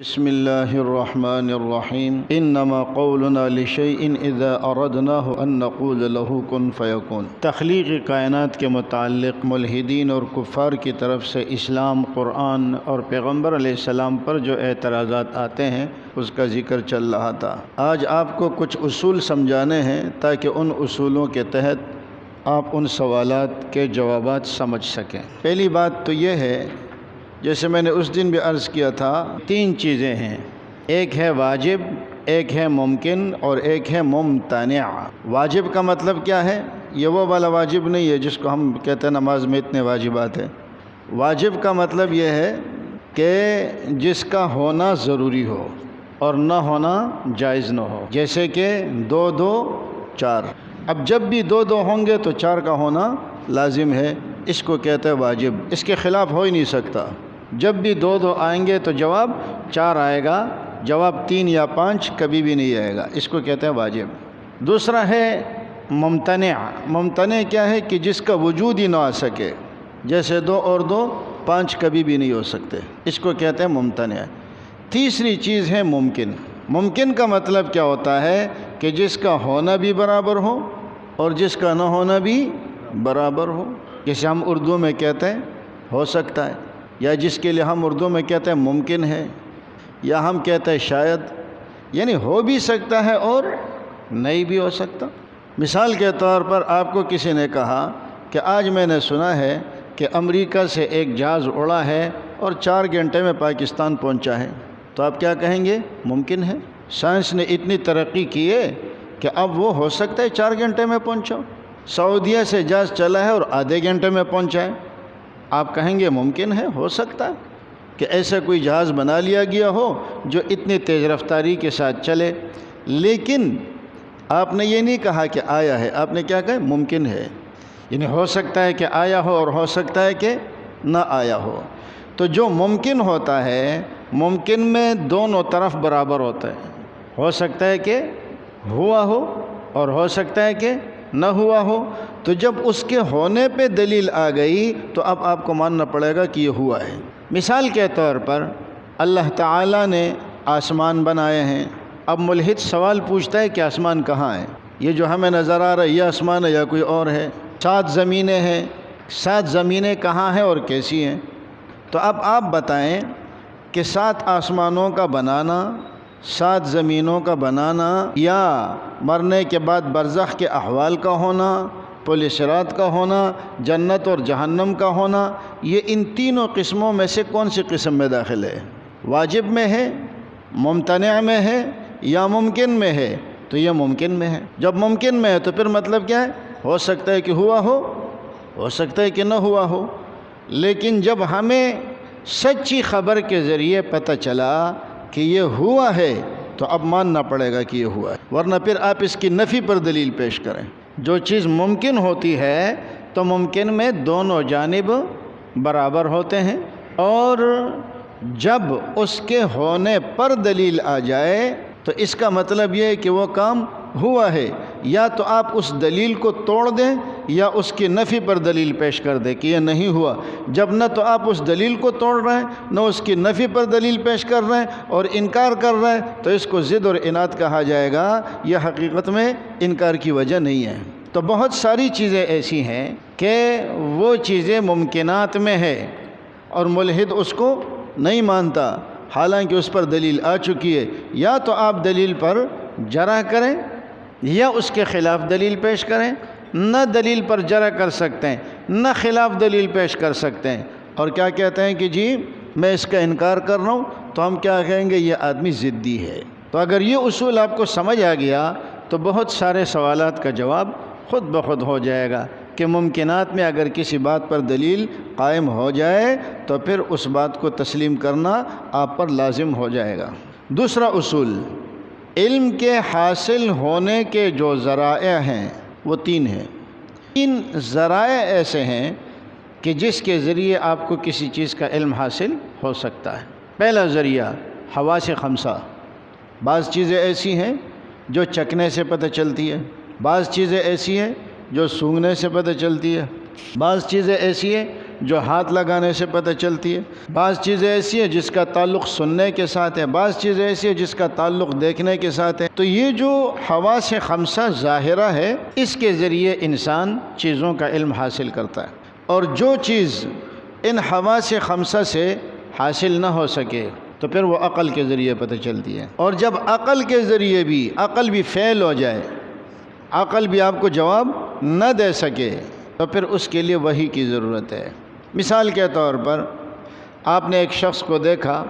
بسم اللہ الرحمن الرحیم انما قولنا لشیء اذا اردناه ان نقول له کن فیکون۔ تخلیق کائنات کے متعلق ملحدین اور کفار کی طرف سے اسلام، قرآن اور پیغمبر علیہ السلام پر جو اعتراضات آتے ہیں اس کا ذکر چل رہا تھا۔ آج آپ کو کچھ اصول سمجھانے ہیں تاکہ ان اصولوں کے تحت آپ ان سوالات کے جوابات سمجھ سکیں۔ پہلی بات تو یہ ہے، جیسے میں نے اس دن بھی عرض کیا تھا، تین چیزیں ہیں، ایک ہے واجب، ایک ہے ممکن اور ایک ہے ممتنع۔ واجب کا مطلب کیا ہے؟ یہ وہ والا واجب نہیں ہے جس کو ہم کہتے ہیں نماز میں اتنے واجبات ہیں۔ واجب کا مطلب یہ ہے کہ جس کا ہونا ضروری ہو اور نہ ہونا جائز نہ ہو، جیسے کہ دو دو چار۔ اب جب بھی دو دو ہوں گے تو چار کا ہونا لازم ہے، اس کو کہتے ہیں واجب، اس کے خلاف ہو ہی نہیں سکتا۔ جب بھی دو دو آئیں گے تو جواب چار آئے گا، جواب تین یا پانچ کبھی بھی نہیں آئے گا، اس کو کہتے ہیں واجب۔ دوسرا ہے ممتنع۔ ممتنع کیا ہے؟ کہ جس کا وجود ہی نہ آ سکے، جیسے دو اور دو پانچ کبھی بھی نہیں ہو سکتے، اس کو کہتے ہیں ممتنع۔ تیسری چیز ہے ممکن۔ ممکن کا مطلب کیا ہوتا ہے؟ کہ جس کا ہونا بھی برابر ہو اور جس کا نہ ہونا بھی برابر ہو، جسے ہم اردو میں کہتے ہیں ہو سکتا ہے، یا جس کے لیے ہم اردو میں کہتے ہیں ممکن ہے، یا ہم کہتے ہیں شاید، یعنی ہو بھی سکتا ہے اور نہیں بھی ہو سکتا۔ مثال کے طور پر آپ کو کسی نے کہا کہ آج میں نے سنا ہے کہ امریکہ سے ایک جہاز اڑا ہے اور 4 گھنٹے میں پاکستان پہنچا ہے، تو آپ کیا کہیں گے؟ ممکن ہے۔ سائنس نے اتنی ترقی کی ہے کہ اب وہ ہو سکتا ہے 4 گھنٹے میں پہنچو۔ سعودیہ سے جہاز چلا ہے اور آدھے گھنٹے میں پہنچا ہے، آپ کہیں گے ممکن ہے، ہو سکتا ہے کہ ایسا کوئی جہاز بنا لیا گیا ہو جو اتنی تیز رفتاری کے ساتھ چلے۔ لیکن آپ نے یہ نہیں کہا کہ آیا ہے، آپ نے کیا کہا؟ ممکن ہے، یعنی ہو سکتا ہے کہ آیا ہو اور ہو سکتا ہے کہ نہ آیا ہو۔ تو جو ممکن ہوتا ہے، ممکن میں دونوں طرف برابر ہوتا ہے، ہو سکتا ہے کہ ہوا ہو اور ہو سکتا ہے کہ نہ ہوا ہو۔ تو جب اس کے ہونے پہ دلیل آ گئی تو اب آپ کو ماننا پڑے گا کہ یہ ہوا ہے۔ مثال کے طور پر اللہ تعالیٰ نے آسمان بنائے ہیں۔ اب ملحد سوال پوچھتا ہے کہ آسمان کہاں ہے؟ یہ جو ہمیں نظر آ رہا ہے یہ آسمان ہے یا کوئی اور ہے؟ 7 زمینیں ہیں، 7 زمینیں کہاں ہیں اور کیسی ہیں؟ تو اب آپ بتائیں کہ 7 آسمانوں کا بنانا، 7 زمینوں کا بنانا، یا مرنے کے بعد برزخ کے احوال کا ہونا، پل صراط کا ہونا، جنت اور جہنم کا ہونا، یہ ان تینوں قسموں میں سے کون سی قسم میں داخل ہے؟ واجب میں ہے، ممتنع میں ہے یا ممکن میں ہے؟ تو یہ ممکن میں ہے۔ جب ممکن میں ہے تو پھر مطلب کیا ہے؟ ہو سکتا ہے کہ ہوا ہو سکتا ہے کہ نہ ہوا ہو۔ لیکن جب ہمیں سچی خبر کے ذریعے پتہ چلا کہ یہ ہوا ہے تو اب ماننا پڑے گا کہ یہ ہوا ہے، ورنہ پھر آپ اس کی نفی پر دلیل پیش کریں۔ جو چیز ممکن ہوتی ہے تو ممکن میں دونوں جانب برابر ہوتے ہیں، اور جب اس کے ہونے پر دلیل آ جائے تو اس کا مطلب یہ ہے کہ وہ کام ہوا ہے۔ یا تو آپ اس دلیل کو توڑ دیں یا اس کی نفی پر دلیل پیش کر دیں کہ یہ نہیں ہوا۔ جب نہ تو آپ اس دلیل کو توڑ رہے ہیں، نہ اس کی نفی پر دلیل پیش کر رہے ہیں اور انکار کر رہے ہیں، تو اس کو ضد اور عناد کہا جائے گا۔ یہ حقیقت میں انکار کی وجہ نہیں ہے۔ تو بہت ساری چیزیں ایسی ہیں کہ وہ چیزیں ممکنات میں ہے اور ملحد اس کو نہیں مانتا، حالانکہ اس پر دلیل آ چکی ہے۔ یا تو آپ دلیل پر جرح کریں یا اس کے خلاف دلیل پیش کریں۔ نہ دلیل پر جرح کر سکتے ہیں، نہ خلاف دلیل پیش کر سکتے ہیں، اور کیا کہتے ہیں کہ جی میں اس کا انکار کر رہا ہوں، تو ہم کیا کہیں گے؟ یہ آدمی ضدی ہے۔ تو اگر یہ اصول آپ کو سمجھ آ گیا تو بہت سارے سوالات کا جواب خود بخود ہو جائے گا کہ ممکنات میں اگر کسی بات پر دلیل قائم ہو جائے تو پھر اس بات کو تسلیم کرنا آپ پر لازم ہو جائے گا۔ دوسرا اصول، علم کے حاصل ہونے کے جو ذرائع ہیں وہ 3 ہیں۔ 3 ذرائع ایسے ہیں کہ جس کے ذریعے آپ کو کسی چیز کا علم حاصل ہو سکتا ہے۔ پہلا ذریعہ حواس 5۔ بعض چیزیں ایسی ہیں جو چکھنے سے پتہ چلتی ہے، بعض چیزیں ایسی ہیں جو سونگھنے سے پتہ چلتی ہے، بعض چیزیں ایسی ہیں جو ہاتھ لگانے سے پتہ چلتی ہے، بعض چیزیں ایسی ہیں جس کا تعلق سننے کے ساتھ ہے، بعض چیزیں ایسی ہیں جس کا تعلق دیکھنے کے ساتھ ہے۔ تو یہ جو حواس خمسہ ظاہرہ ہے، اس کے ذریعے انسان چیزوں کا علم حاصل کرتا ہے، اور جو چیز ان حواس خمسہ سے حاصل نہ ہو سکے تو پھر وہ عقل کے ذریعے پتہ چلتی ہے۔ اور جب عقل کے ذریعے بھی عقل بھی فیل ہو جائے، عقل بھی آپ کو جواب نہ دے سکے، تو پھر اس کے لیے وحی کی ضرورت ہے۔ مثال کے طور پر آپ نے ایک شخص کو دیکھا،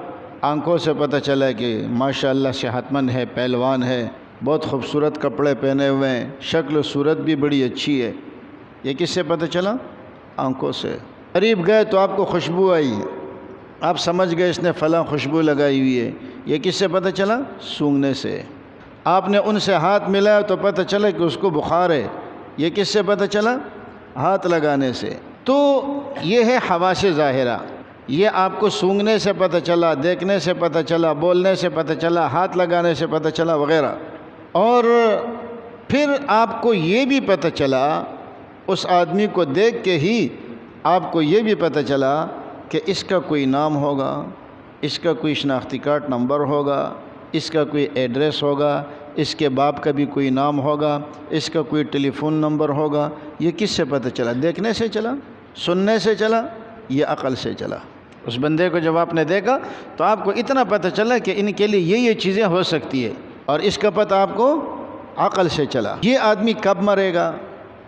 آنکھوں سے پتہ چلا کہ ماشاءاللہ صحت مند ہے، پہلوان ہے، بہت خوبصورت کپڑے پہنے ہوئے ہیں، شکل و صورت بھی بڑی اچھی ہے۔ یہ کس سے پتہ چلا؟ آنکھوں سے۔ قریب گئے تو آپ کو خوشبو آئی، آپ سمجھ گئے اس نے فلاں خوشبو لگائی ہوئی ہے۔ یہ کس سے پتہ چلا؟ سونگھنے سے۔ آپ نے ان سے ہاتھ ملایا تو پتہ چلا کہ اس کو بخار ہے۔ یہ کس سے پتہ چلا؟ ہاتھ لگانے سے۔ تو یہ ہے حواس ظاہرہ، یہ آپ کو سونگھنے سے پتہ چلا، دیکھنے سے پتہ چلا، بولنے سے پتہ چلا، ہاتھ لگانے سے پتہ چلا وغیرہ۔ اور پھر آپ کو یہ بھی پتہ چلا، اس آدمی کو دیکھ کے ہی آپ کو یہ بھی پتہ چلا کہ اس کا کوئی نام ہوگا، اس کا کوئی شناختی کارڈ نمبر ہوگا، اس کا کوئی ایڈریس ہوگا، اس کے باپ کا بھی کوئی نام ہوگا، اس کا کوئی ٹیلی فون نمبر ہوگا۔ یہ کس سے پتہ چلا؟ دیکھنے سے چلا، سننے سے چلا، یہ عقل سے چلا۔ اس بندے کو جب آپ نے دیکھا تو آپ کو اتنا پتہ چلا کہ ان کے لیے یہ چیزیں ہو سکتی ہے، اور اس کا پتہ آپ کو عقل سے چلا۔ یہ آدمی کب مرے گا،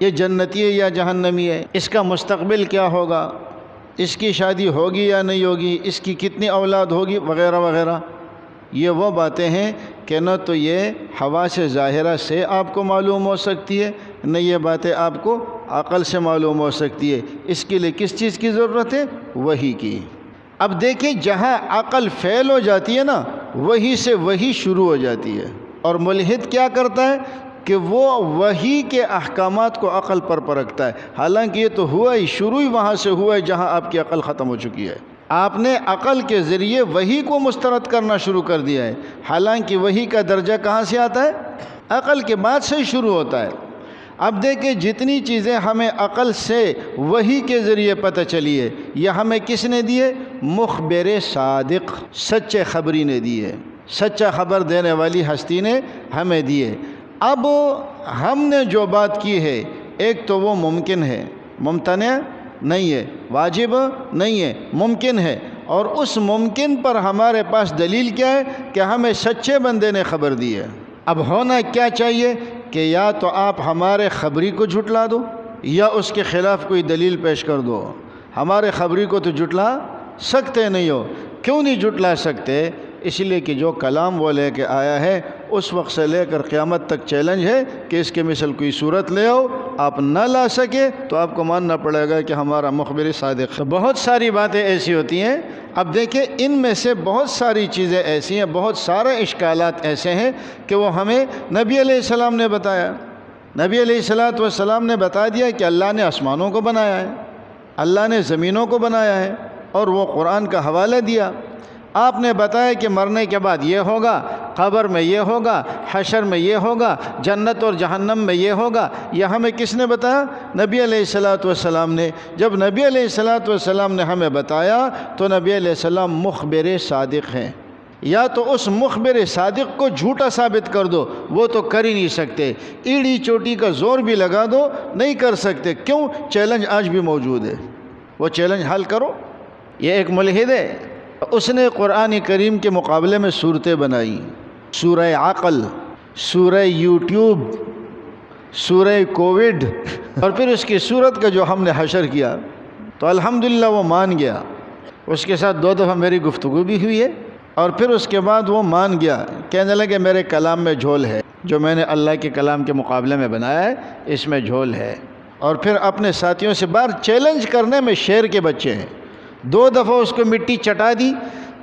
یہ جنتی ہے یا جہنمی ہے، اس کا مستقبل کیا ہوگا، اس کی شادی ہوگی یا نہیں ہوگی، اس کی کتنی اولاد ہوگی وغیرہ وغیرہ۔ یہ وہ باتیں ہیں کہ نہ تو یہ حواس ظاہرہ سے آپ کو معلوم ہو سکتی ہے، نہ یہ باتیں آپ کو عقل سے معلوم ہو سکتی ہے۔ اس کے لیے کس چیز کی ضرورت ہے؟ وحی کی۔ اب دیکھیں، جہاں عقل فیل ہو جاتی ہے نا، وہی سے وحی شروع ہو جاتی ہے۔ اور ملحد کیا کرتا ہے کہ وہ وحی کے احکامات کو عقل پر پرکھتا ہے، حالانکہ یہ تو ہوا ہی، شروع ہی وہاں سے ہوا ہے جہاں آپ کی عقل ختم ہو چکی ہے۔ آپ نے عقل کے ذریعے وحی کو مسترد کرنا شروع کر دیا ہے، حالانکہ وحی کا درجہ کہاں سے آتا ہے؟ عقل کے بعد سے ہی شروع ہوتا ہے۔ اب دیکھیں، جتنی چیزیں ہمیں عقل سے وحی کے ذریعے پتہ چلی ہے، یہ ہمیں کس نے دی ہے؟ مخبر صادق، سچے خبری نے دی ہے، سچا خبر دینے والی ہستی نے ہمیں دی ہے۔ اب ہم نے جو بات کی ہے، ایک تو وہ ممکن ہے، ممتنع نہیں ہے، واجب نہیں ہے، ممکن ہے، اور اس ممکن پر ہمارے پاس دلیل کیا ہے کہ ہمیں سچے بندے نے خبر دی ہے۔ اب ہونا کیا چاہیے کہ یا تو آپ ہمارے خبری کو جھٹلا دو یا اس کے خلاف کوئی دلیل پیش کر دو۔ ہمارے خبری کو تو جھٹلا سکتے نہیں ہو۔ کیوں نہیں جھٹلا سکتے؟ اس لیے کہ جو کلام وہ لے کے آیا ہے، اس وقت سے لے کر قیامت تک چیلنج ہے کہ اس کے مثل کوئی صورت لے آؤ، آپ نہ لا سکے تو آپ کو ماننا پڑے گا کہ ہمارا مخبر صادق ہے۔ بہت ساری باتیں ایسی ہوتی ہیں۔ اب دیکھیں، ان میں سے بہت ساری چیزیں ایسی ہیں، بہت سارے اشکالات ایسے ہیں کہ وہ ہمیں نبی علیہ السلام نے بتایا۔ نبی علیہ السلام نے بتا دیا کہ اللہ نے آسمانوں کو بنایا ہے، اللہ نے زمینوں کو بنایا ہے، اور وہ قرآن کا حوالہ دیا۔ آپ نے بتایا کہ مرنے کے بعد یہ ہوگا، قبر میں یہ ہوگا، حشر میں یہ ہوگا، جنت اور جہنم میں یہ ہوگا۔ یہ ہمیں کس نے بتایا؟ نبی علیہ السلام نے۔ جب نبی علیہ السلام نے ہمیں بتایا تو نبی علیہ السلام مخبر صادق ہیں۔ یا تو اس مخبر صادق کو جھوٹا ثابت کر دو، وہ تو کر ہی نہیں سکتے، ایڑی چوٹی کا زور بھی لگا دو، نہیں کر سکتے۔ کیوں؟ چیلنج آج بھی موجود ہے، وہ چیلنج حل کرو۔ یہ ایک ملحد ہے، اس نے قرآن کریم کے مقابلے میں صورتیں بنائی، سورہ عقل، سورہ یوٹیوب، سورہ کووڈ، اور پھر اس کی صورت کا جو ہم نے حشر کیا تو الحمدللہ وہ مان گیا۔ اس کے ساتھ 2 دفعہ میری گفتگو بھی ہوئی ہے، اور پھر اس کے بعد وہ مان گیا، کہنے لگے میرے کلام میں جھول ہے، جو میں نے اللہ کے کلام کے مقابلے میں بنایا ہے اس میں جھول ہے۔ اور پھر اپنے ساتھیوں سے بار چیلنج کرنے میں شیر کے بچے ہیں، 2 دفعہ اس کو مٹی چٹا دی،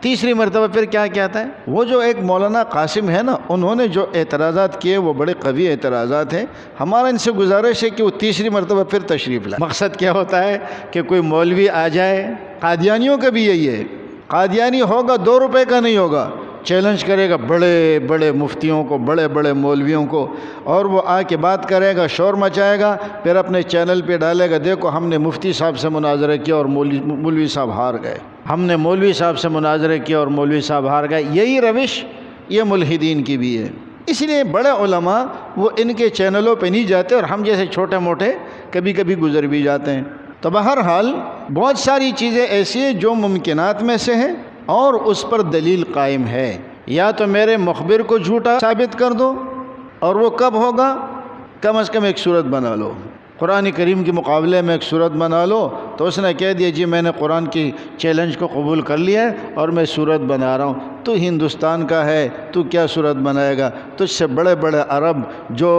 تیسری مرتبہ پھر کیا کہتا ہے؟ وہ جو ایک مولانا قاسم ہے نا، انہوں نے جو اعتراضات کیے وہ بڑے قوی اعتراضات ہیں۔ ہمارا ان سے گزارش ہے کہ وہ تیسری مرتبہ پھر تشریف لائے۔ مقصد کیا ہوتا ہے کہ کوئی مولوی آ جائے، قادیانیوں کا بھی یہی ہے، قادیانی ہوگا 2 روپے کا نہیں ہوگا، چیلنج کرے گا بڑے بڑے مفتیوں کو، بڑے بڑے مولویوں کو، اور وہ آ کے بات کرے گا، شور مچائے گا، پھر اپنے چینل پہ ڈالے گا، دیکھو ہم نے مفتی صاحب سے مناظرہ کیا اور مولوی صاحب ہار گئے، ہم نے مولوی صاحب سے مناظرہ کیا اور مولوی صاحب ہار گئے۔ یہی روش یہ ملحدین کی بھی ہے۔ اس لیے بڑے علماء وہ ان کے چینلوں پہ نہیں جاتے، اور ہم جیسے چھوٹے موٹے کبھی کبھی گزر بھی جاتے ہیں۔ تو بہرحال بہت ساری چیزیں ایسی ہیں جو ممکنات میں سے ہیں اور اس پر دلیل قائم ہے۔ یا تو میرے مخبر کو جھوٹا ثابت کر دو، اور وہ کب ہوگا؟ کم از کم ایک صورت بنا لو، قرآن کریم کے مقابلے میں ایک صورت بنا لو۔ تو اس نے کہہ دیا جی میں نے قرآن کی چیلنج کو قبول کر لیا ہے اور میں صورت بنا رہا ہوں۔ تو ہندوستان کا ہے، تو کیا صورت بنائے گا؟ تجھ سے بڑے بڑے عرب جو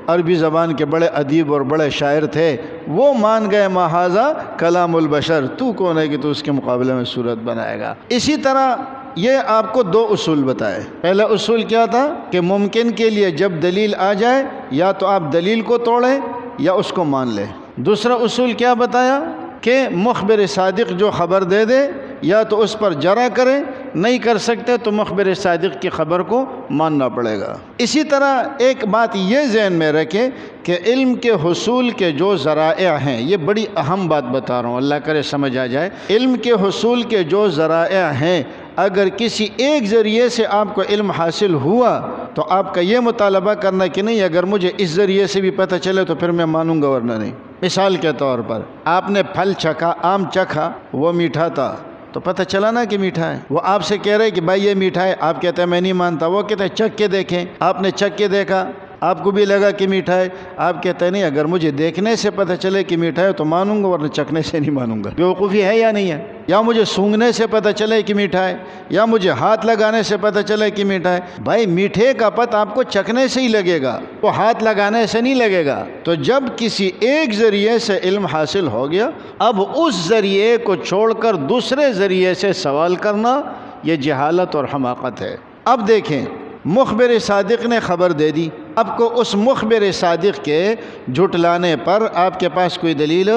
عربی زبان کے بڑے ادیب اور بڑے شاعر تھے وہ مان گئے ما ھذا کلام البشر، تو کون ہے کہ تو اس کے مقابلے میں صورت بنائے گا؟ اسی طرح یہ آپ کو دو اصول بتائے۔ پہلا اصول کیا تھا کہ ممکن کے لیے جب دلیل آ جائے یا تو آپ دلیل کو توڑیں یا اس کو مان لیں۔ دوسرا اصول کیا بتایا کہ مخبر صادق جو خبر دے دے یا تو اس پر جرا کریں، نہیں کر سکتے تو مخبر صادق کی خبر کو ماننا پڑے گا۔ اسی طرح ایک بات یہ ذہن میں رکھیں کہ علم کے حصول کے جو ذرائع ہیں، یہ بڑی اہم بات بتا رہا ہوں، اللہ کرے سمجھ آ جائے۔ علم کے حصول کے جو ذرائع ہیں، اگر کسی ایک ذریعے سے آپ کو علم حاصل ہوا تو آپ کا یہ مطالبہ کرنا کہ نہیں اگر مجھے اس ذریعے سے بھی پتہ چلے تو پھر میں مانوں گا ورنہ نہیں۔ مثال کے طور پر آپ نے پھل چکھا، آم چکھا، وہ میٹھا تھا تو پتہ چلا نا کہ میٹھا ہے۔ وہ آپ سے کہہ رہے کہ بھائی یہ میٹھا ہے، آپ کہتے ہیں میں نہیں مانتا، وہ کہتے ہیں چکھ کے دیکھیں۔ آپ نے چکھ کے دیکھا، آپ کو بھی لگا کہ میٹھا ہے، آپ کہتے ہیں نہیں اگر مجھے دیکھنے سے پتہ چلے کہ میٹھا ہے تو مانوں گا ورنہ چکھنے سے نہیں مانوں گا۔ بیوقوفی ہے یا نہیں ہے؟ یا مجھے سونگھنے سے پتہ چلے کہ میٹھا ہے، یا مجھے ہاتھ لگانے سے پتہ چلے کہ میٹھا ہے۔ بھائی میٹھے کا پتہ آپ کو چکھنے سے ہی لگے گا، وہ ہاتھ لگانے سے نہیں لگے گا۔ تو جب کسی ایک ذریعے سے علم حاصل ہو گیا، اب اس ذریعے کو چھوڑ کر دوسرے ذریعے سے سوال کرنا یہ جہالت اور حماقت ہے۔ اب دیکھیں مخبر صادق نے خبر دے دی، اب کو اس مخبر صادق کے جھٹلانے پر آپ کے پاس کوئی دلیل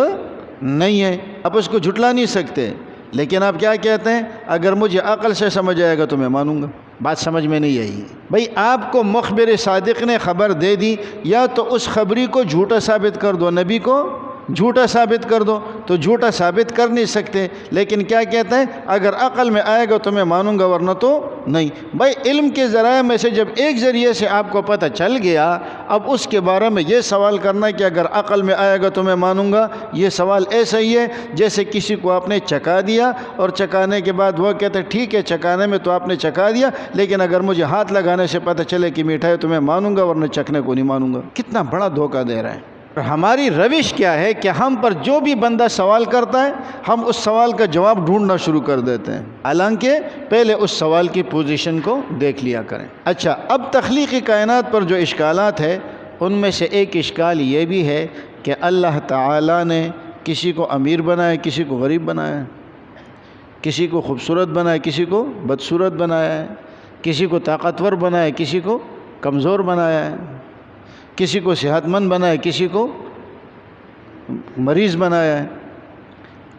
نہیں ہے، آپ اس کو جھٹلا نہیں سکتے، لیکن آپ کیا کہتے ہیں اگر مجھے عقل سے سمجھ آئے گا تو میں مانوں گا۔ بات سمجھ میں نہیں آئی؟ بھئی آپ کو مخبر صادق نے خبر دے دی، یا تو اس خبری کو جھوٹا ثابت کر دو، نبی کو جھوٹا ثابت کر دو، تو جھوٹا ثابت کر نہیں سکتے، لیکن کیا کہتے ہیں اگر عقل میں آئے گا تو میں مانوں گا ورنہ تو نہیں۔ بھائی علم کے ذرائع میں سے جب ایک ذریعے سے آپ کو پتہ چل گیا، اب اس کے بارے میں یہ سوال کرنا کہ اگر عقل میں آئے گا تو میں مانوں گا، یہ سوال ایسا ہی ہے جیسے کسی کو آپ نے چکھا دیا اور چکھانے کے بعد وہ کہتے ہیں ٹھیک ہے چکھانے میں تو آپ نے چکھا دیا، لیکن اگر مجھے ہاتھ لگانے سے پتہ چلے کہ میٹھا ہے تو میں مانوں گا ورنہ چکھنے کو نہیں مانوں گا۔ کتنا بڑا دھوکہ دے رہے ہیں۔ ہماری روش کیا ہے کہ ہم پر جو بھی بندہ سوال کرتا ہے ہم اس سوال کا جواب ڈھونڈنا شروع کر دیتے ہیں، حالانکہ پہلے اس سوال کی پوزیشن کو دیکھ لیا کریں۔ اچھا، اب تخلیقی کائنات پر جو اشکالات ہیں ان میں سے ایک اشکال یہ بھی ہے کہ اللہ تعالیٰ نے کسی کو امیر بنایا، کسی کو غریب بنایا، کسی کو خوبصورت بنایا، کسی کو بدصورت بنایا ہے، کسی کو طاقتور بنایا، کسی کو کمزور بنایا ہے، کسی کو صحت مند بنایا، کسی کو مریض بنایا ہے۔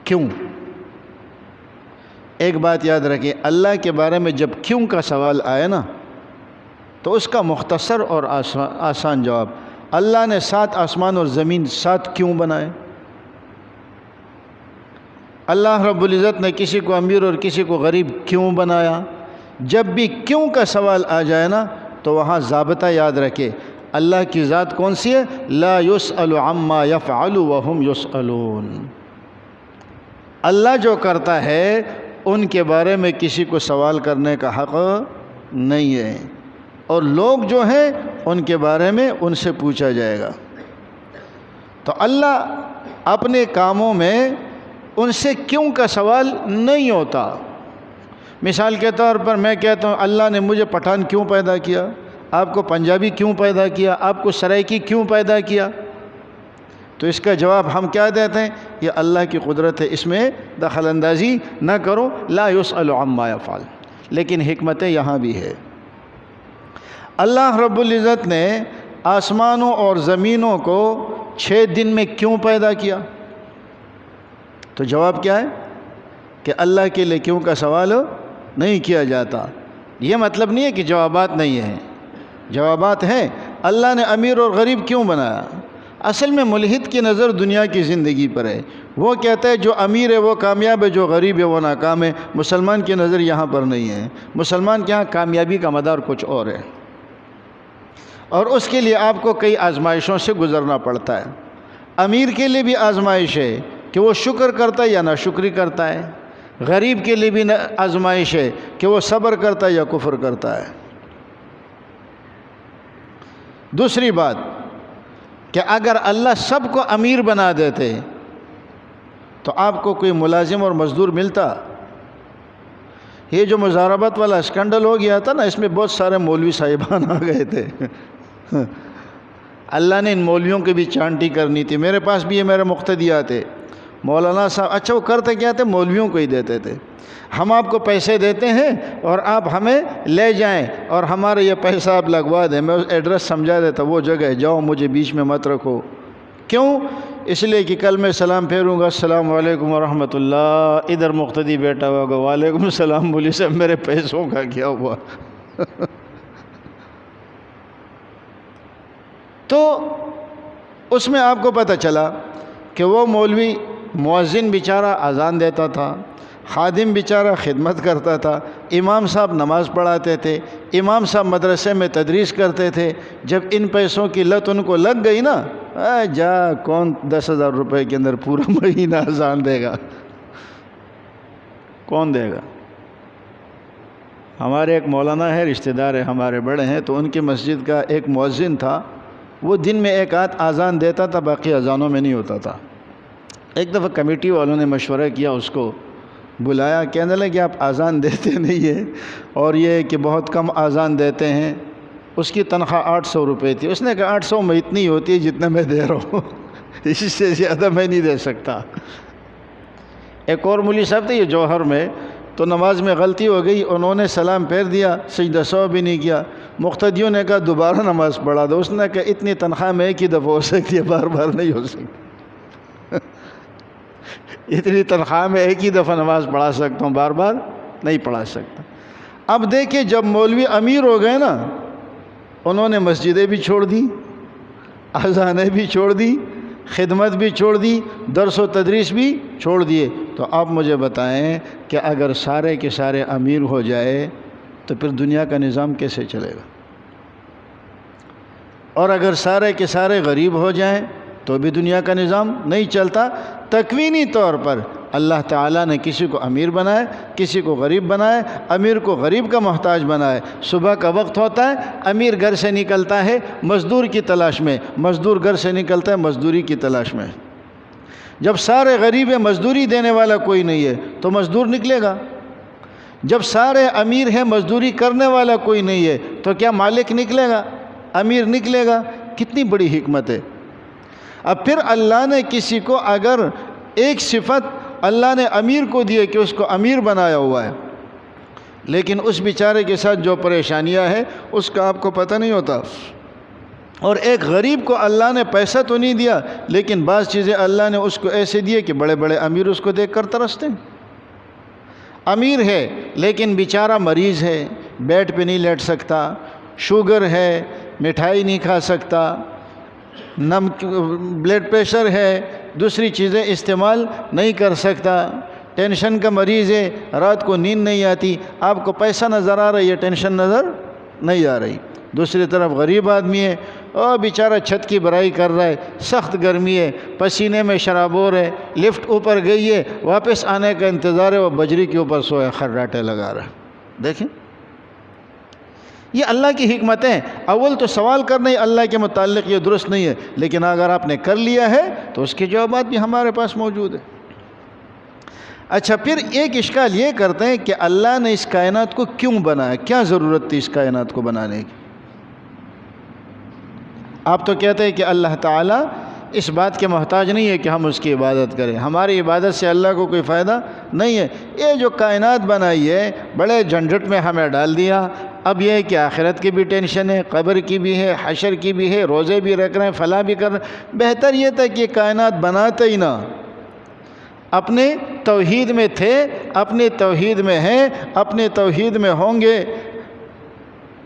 کیوں؟ ایک بات یاد رکھیں، اللہ کے بارے میں جب کیوں کا سوال آئے نا تو اس کا مختصر اور آسان جواب، اللہ نے 7 آسمان اور زمین 7 کیوں بنائے؟ اللہ رب العزت نے کسی کو امیر اور کسی کو غریب کیوں بنایا؟ جب بھی کیوں کا سوال آ جائے نا تو وہاں ضابطہ یاد رکھے، اللہ کی ذات کون سی ہے؟ لا يسأل عما يفعل وهم يسألون۔ اللہ جو کرتا ہے ان کے بارے میں کسی کو سوال کرنے کا حق نہیں ہے، اور لوگ جو ہیں ان کے بارے میں ان سے پوچھا جائے گا۔ تو اللہ اپنے کاموں میں ان سے کیوں کا سوال نہیں ہوتا۔ مثال کے طور پر میں کہتا ہوں اللہ نے مجھے پٹھان کیوں پیدا کیا، آپ کو پنجابی کیوں پیدا کیا، آپ کو سرائکی کیوں پیدا کیا؟ تو اس کا جواب ہم کیا دیتے ہیں؟ یہ اللہ کی قدرت ہے، اس میں دخل اندازی نہ کرو، لا يسأل عما يفعل۔ لیکن حکمت یہاں بھی ہے، اللہ رب العزت نے آسمانوں اور زمینوں کو 6 دن میں کیوں پیدا کیا؟ تو جواب کیا ہے کہ اللہ کے لیے کیوں کا سوال نہیں کیا جاتا۔ یہ مطلب نہیں ہے کہ جوابات نہیں ہیں، جوابات ہیں۔ اللہ نے امیر اور غریب کیوں بنایا؟ اصل میں ملحد کی نظر دنیا کی زندگی پر ہے، وہ کہتا ہے جو امیر ہے وہ کامیاب ہے، جو غریب ہے وہ ناکام ہے۔ مسلمان کی نظر یہاں پر نہیں ہے، مسلمان کے یہاں کامیابی کا مدار کچھ اور ہے، اور اس کے لیے آپ کو کئی آزمائشوں سے گزرنا پڑتا ہے۔ امیر کے لیے بھی آزمائش ہے کہ وہ شکر کرتا ہے یا ناشکری کرتا ہے، غریب کے لیے بھی آزمائش ہے کہ وہ صبر کرتا ہے یا کفر کرتا ہے۔ دوسری بات کہ اگر اللہ سب کو امیر بنا دیتے تو آپ کو کوئی ملازم اور مزدور ملتا؟ یہ جو مزاربت والا اسکینڈل ہو گیا تھا نا، اس میں بہت سارے مولوی صاحبان آ گئے تھے۔ اللہ نے ان مولویوں کی بھی چانٹی کرنی تھی۔ میرے پاس بھی یہ میرے مقتدی آتے، مولانا صاحب اچھا وہ کرتے کیا تھے؟ مولویوں کو ہی دیتے تھے، ہم آپ کو پیسے دیتے ہیں اور آپ ہمیں لے جائیں اور ہمارا یہ پیسہ آپ لگوا دیں۔ میں ایڈریس سمجھا دیتا، وہ جگہ جاؤ، مجھے بیچ میں مت رکھو۔ کیوں؟ اس لیے کہ کل میں سلام پھیروں گا، السلام علیکم ورحمۃ اللہ، ادھر مقتدی بیٹھا ہوگا، وعلیکم السلام، بولی صاحب میرے پیسوں کا کیا ہوا؟ تو اس میں آپ کو پتہ چلا کہ وہ مولوی مؤذن بیچارہ اذان دیتا تھا، خادم بیچارہ خدمت کرتا تھا، امام صاحب نماز پڑھاتے تھے، امام صاحب مدرسے میں تدریس کرتے تھے۔ جب ان پیسوں کی لت ان کو لگ گئی نا، جا کون 10,000 روپے کے اندر پورا مہینہ اذان دے گا؟ کون دے گا؟ ہمارے ایک مولانا ہے، رشتہ دار ہے، ہمارے بڑے ہیں، تو ان کی مسجد کا ایک مؤذن تھا، وہ دن میں ایک آدھ اذان دیتا تھا، باقی اذانوں میں نہیں ہوتا تھا۔ ایک دفعہ کمیٹی والوں نے مشورہ کیا، اس کو بلایا، کہنے لگے کہ آپ اذان دیتے نہیں ہیں اور یہ کہ بہت کم اذان دیتے ہیں۔ اس کی تنخواہ 800 روپے تھی۔ اس نے کہا 800 میں اتنی ہوتی ہے جتنا میں دے رہا ہوں، اس سے زیادہ میں نہیں دے سکتا۔ ایک اور مولوی صاحب تھے یہ جوہر میں، تو نماز میں غلطی ہو گئی، انہوں نے سلام پھیر دیا، سجدہ سہو بھی نہیں کیا۔ مقتدیوں نے کہا دوبارہ نماز پڑھا دو۔ اس نے کہا اتنی تنخواہ میں ایک ہی دفعہ ہو سکتی ہے، بار بار نہیں ہو سکتی۔ اتنی تنخواہ میں ایک ہی دفعہ نماز پڑھا سکتا ہوں، بار بار نہیں پڑھا سکتا۔ اب دیکھیں جب مولوی امیر ہو گئے نا، انہوں نے مسجدیں بھی چھوڑ دی، اذانیں بھی چھوڑ دی، خدمت بھی چھوڑ دی، درس و تدریس بھی چھوڑ دیے۔ تو آپ مجھے بتائیں کہ اگر سارے کے سارے امیر ہو جائے تو پھر دنیا کا نظام کیسے چلے گا؟ اور اگر سارے کے سارے غریب ہو جائیں تو بھی دنیا کا نظام نہیں چلتا۔ تکوینی طور پر اللہ تعالیٰ نے کسی کو امیر بنائے، کسی کو غریب بنائے، امیر کو غریب کا محتاج بنائے۔ صبح کا وقت ہوتا ہے، امیر گھر سے نکلتا ہے مزدور کی تلاش میں، مزدور گھر سے نکلتا ہے مزدوری کی تلاش میں۔ جب سارے غریب ہیں، مزدوری دینے والا کوئی نہیں ہے تو مزدور نکلے گا۔ جب سارے امیر ہیں، مزدوری کرنے والا کوئی نہیں ہے تو کیا مالک نکلے گا؟ امیر نکلے گا۔ کتنی بڑی حکمت ہے۔ اب پھر اللہ نے کسی کو اگر ایک صفت اللہ نے امیر کو دی ہے کہ اس کو امیر بنایا ہوا ہے، لیکن اس بیچارے کے ساتھ جو پریشانیاں ہیں اس کا آپ کو پتہ نہیں ہوتا۔ اور ایک غریب کو اللہ نے پیسہ تو نہیں دیا، لیکن بعض چیزیں اللہ نے اس کو ایسے دیے کہ بڑے بڑے امیر اس کو دیکھ کر ترستے ہیں۔ امیر ہے لیکن بیچارہ مریض ہے، بیڈ پہ نہیں لیٹ سکتا، شوگر ہے، مٹھائی نہیں کھا سکتا، بلڈ پریشر ہے، دوسری چیزیں استعمال نہیں کر سکتا، ٹینشن کا مریض ہے، رات کو نیند نہیں آتی۔ آپ کو پیسہ نظر آ رہا ہے، یہ ٹینشن نظر نہیں آ رہی۔ دوسری طرف غریب آدمی ہے، اور بیچارہ چھت کی بھرائی کر رہا ہے، سخت گرمی ہے، پسینے میں شرابور ہے، لفٹ اوپر گئی ہے، واپس آنے کا انتظار ہے، وہ بجری کے اوپر سویا خراٹے لگا رہا ہے۔ دیکھیں یہ اللہ کی حکمتیں۔ اول تو سوال کرنا ہی اللہ کے متعلق یہ درست نہیں ہے، لیکن اگر آپ نے کر لیا ہے تو اس کے جوابات بھی ہمارے پاس موجود ہیں۔ اچھا، پھر ایک اشکال یہ کرتے ہیں کہ اللہ نے اس کائنات کو کیوں بنایا؟ کیا ضرورت تھی اس کائنات کو بنانے کی؟ آپ تو کہتے ہیں کہ اللہ تعالیٰ اس بات کے محتاج نہیں ہے کہ ہم اس کی عبادت کریں، ہماری عبادت سے اللہ کو کوئی فائدہ نہیں ہے۔ یہ جو کائنات بنائی ہے بڑے جھنجھٹ میں ہمیں ڈال دیا۔ اب یہ ہے کہ آخرت کی بھی ٹینشن ہے، قبر کی بھی ہے، حشر کی بھی ہے، روزے بھی رکھ رہے ہیں، فلاں بھی کر رہے ہیں۔ بہتر یہ تھا کہ کائنات بناتے ہی نہ، اپنے توحید میں تھے، اپنے توحید میں ہیں، اپنے توحید میں ہوں گے۔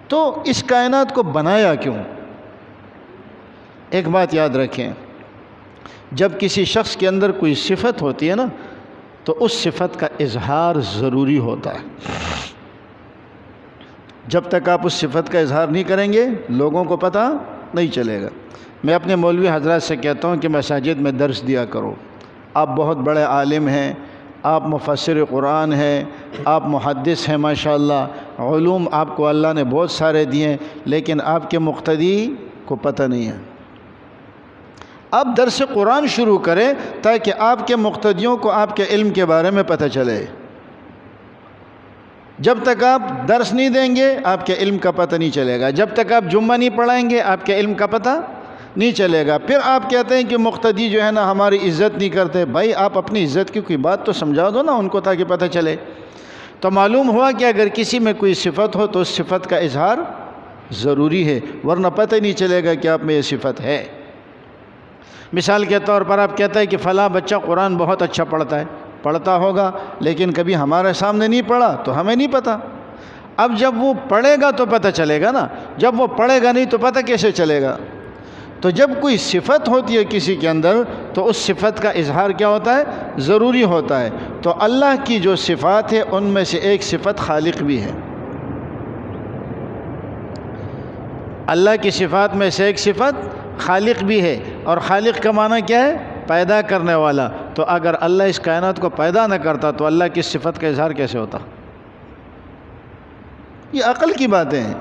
تو اس کائنات کو بنایا کیوں؟ ایک بات یاد رکھیں، جب کسی شخص کے اندر کوئی صفت ہوتی ہے نا تو اس صفت کا اظہار ضروری ہوتا ہے۔ جب تک آپ اس صفت کا اظہار نہیں کریں گے لوگوں کو پتہ نہیں چلے گا۔ میں اپنے مولوی حضرات سے کہتا ہوں کہ مساجد میں درس دیا کرو۔ آپ بہت بڑے عالم ہیں، آپ مفسر قرآن ہیں، آپ محدث ہیں، ماشاءاللہ علوم آپ کو اللہ نے بہت سارے دیے ہیں، لیکن آپ کے مقتدی کو پتہ نہیں ہے۔ آپ درس قرآن شروع کریں تاکہ آپ کے مقتدیوں کو آپ کے علم کے بارے میں پتہ چلے۔ جب تک آپ درس نہیں دیں گے آپ کے علم کا پتہ نہیں چلے گا، جب تک آپ جمعہ نہیں پڑھائیں گے آپ کے علم کا پتہ نہیں چلے گا۔ پھر آپ کہتے ہیں کہ مقتدی جو ہے نا ہماری عزت نہیں کرتے۔ بھائی آپ اپنی عزت کی کوئی بات تو سمجھا دو نا ان کو تاکہ پتہ چلے۔ تو معلوم ہوا کہ اگر کسی میں کوئی صفت ہو تو اس صفت کا اظہار ضروری ہے، ورنہ پتہ نہیں چلے گا کہ آپ میں یہ صفت ہے۔ مثال کے طور پر آپ کہتے ہیں کہ فلاں بچہ قرآن بہت اچھا پڑھتا ہوگا، لیکن کبھی ہمارے سامنے نہیں پڑھا تو ہمیں نہیں پتہ۔ اب جب وہ پڑھے گا تو پتہ چلے گا نا، جب وہ پڑھے گا نہیں تو پتہ کیسے چلے گا؟ تو جب کوئی صفت ہوتی ہے کسی کے اندر تو اس صفت کا اظہار کیا ہوتا ہے؟ ضروری ہوتا ہے۔ تو اللہ کی جو صفات ہے ان میں سے ایک صفت خالق بھی ہے۔ اللہ کی صفات میں سے ایک صفت خالق بھی ہے، اور خالق کا معنی کیا ہے؟ پیدا کرنے والا۔ تو اگر اللہ اس کائنات کو پیدا نہ کرتا تو اللہ کی صفت کا اظہار کیسے ہوتا؟ یہ عقل کی باتیں ہیں۔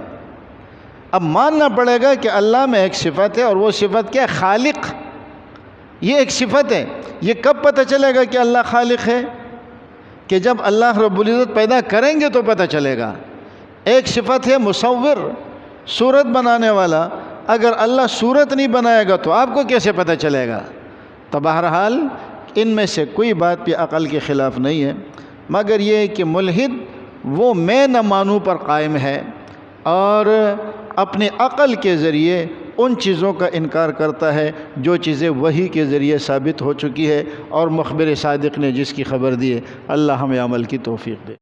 اب ماننا پڑے گا کہ اللہ میں ایک صفت ہے، اور وہ صفت کیا ہے؟ خالق۔ یہ ایک صفت ہے۔ یہ کب پتہ چلے گا کہ اللہ خالق ہے؟ کہ جب اللہ رب العزت پیدا کریں گے تو پتہ چلے گا۔ ایک صفت ہے مصور، صورت بنانے والا۔ اگر اللہ صورت نہیں بنائے گا تو آپ کو کیسے پتہ چلے گا؟ تو بہرحال ان میں سے کوئی بات بھی عقل کے خلاف نہیں ہے، مگر یہ ہے کہ ملحد وہ میں نہ مانوں پر قائم ہے اور اپنے عقل کے ذریعے ان چیزوں کا انکار کرتا ہے جو چیزیں وحی کے ذریعے ثابت ہو چکی ہے اور مخبر صادق نے جس کی خبر دی ہے۔ اللہ ہمیں عمل کی توفیق دے۔